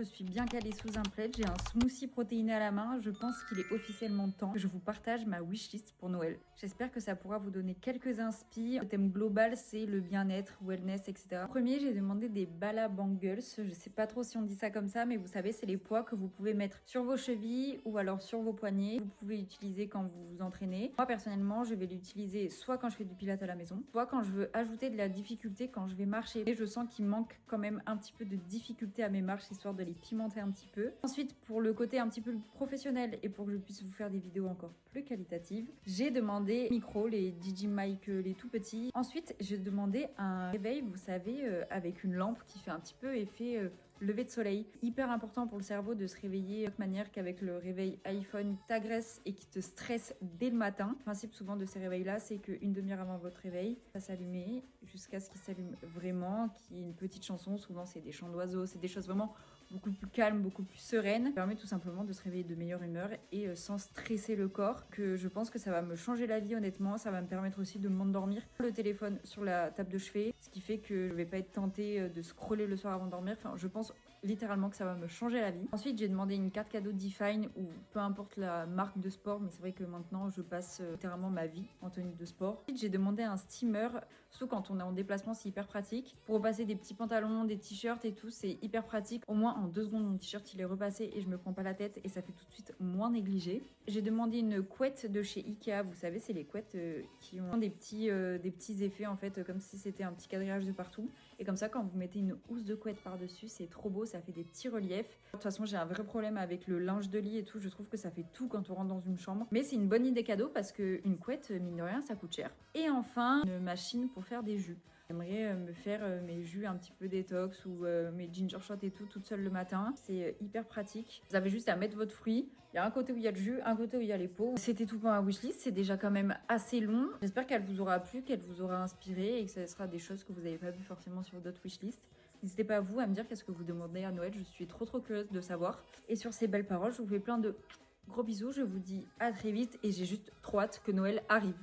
Je suis bien calée sous un plaid, j'ai un smoothie protéiné à la main. Je pense qu'il est officiellement temps que je vous partage ma wishlist pour Noël. J'espère que ça pourra vous donner quelques inspi. Le thème global, c'est le bien-être, wellness, etc. En premier, j'ai demandé des Bala Bangles. Je sais pas trop si on dit ça comme ça, mais vous savez, c'est les poids que vous pouvez mettre sur vos chevilles ou alors sur vos poignets. Vous pouvez l'utiliser quand vous vous entraînez. Moi, personnellement, je vais l'utiliser soit quand je fais du pilates à la maison, soit quand je veux ajouter de la difficulté quand je vais marcher. Et je sens qu'il manque quand même un petit peu de difficulté à mes marches, histoire de les pimenter un petit peu. Ensuite, pour le côté un petit peu professionnel et pour que je puisse vous faire des vidéos encore plus qualitatives, j'ai demandé micro, les DJI, les tout petits. Ensuite, j'ai demandé un réveil, vous savez, avec une lampe qui fait un petit peu effet lever de soleil. Hyper important pour le cerveau de se réveiller de manière qu'avec le réveil iPhone, qui t'agresse et qui te stresse dès le matin. Le principe souvent de ces réveils-là, c'est qu'une demi-heure avant votre réveil, ça s'allume jusqu'à ce qu'il s'allume vraiment, qu'il y ait une petite chanson. Souvent, c'est des chants d'oiseaux, c'est des choses vraiment beaucoup plus calmes, beaucoup plus sereines. Ça permet tout simplement de se réveiller de meilleure humeur et sans stresser le corps. Que je pense que ça va me changer la vie honnêtement. Ça va me permettre aussi de m'endormir. Le téléphone sur la table de chevet, ce qui fait que je vais pas être tentée de scroller le soir avant de dormir. Enfin, je pense littéralement que ça va me changer la vie. Ensuite, j'ai demandé une carte cadeau Define ou peu importe la marque de sport, mais c'est vrai que maintenant je passe littéralement ma vie en tenue de sport. Ensuite, j'ai demandé un steamer, surtout quand on est en déplacement, c'est hyper pratique. Pour repasser des petits pantalons, des t-shirts et tout, c'est hyper pratique. Au moins en 2 secondes, mon t-shirt il est repassé et je me prends pas la tête et ça fait tout de suite moins négligé. J'ai demandé une couette de chez Ikea, vous savez, c'est les couettes qui ont des petits effets en fait, comme si c'était un petit quadrillage de partout. Et comme ça, quand vous mettez une housse de couette par-dessus, c'est trop beau, ça fait des petits reliefs. De toute façon, j'ai un vrai problème avec le linge de lit et tout. Je trouve que ça fait tout quand on rentre dans une chambre. Mais c'est une bonne idée cadeau parce qu'une couette, mine de rien, ça coûte cher. Et enfin, une machine pour faire des jus. J'aimerais me faire mes jus un petit peu détox ou mes ginger shots et tout toute seule le matin. C'est hyper pratique. Vous avez juste à mettre votre fruit. Il y a un côté où il y a le jus, un côté où il y a les pots. C'était tout pour ma wishlist. C'est déjà quand même assez long. J'espère qu'elle vous aura plu, qu'elle vous aura inspiré et que ce sera des choses que vous n'avez pas vues forcément sur d'autres wishlists. N'hésitez pas vous à me dire qu'est-ce que vous demandez à Noël. Je suis trop curieuse de savoir. Et sur ces belles paroles, je vous fais plein de gros bisous. Je vous dis à très vite et j'ai juste trop hâte que Noël arrive.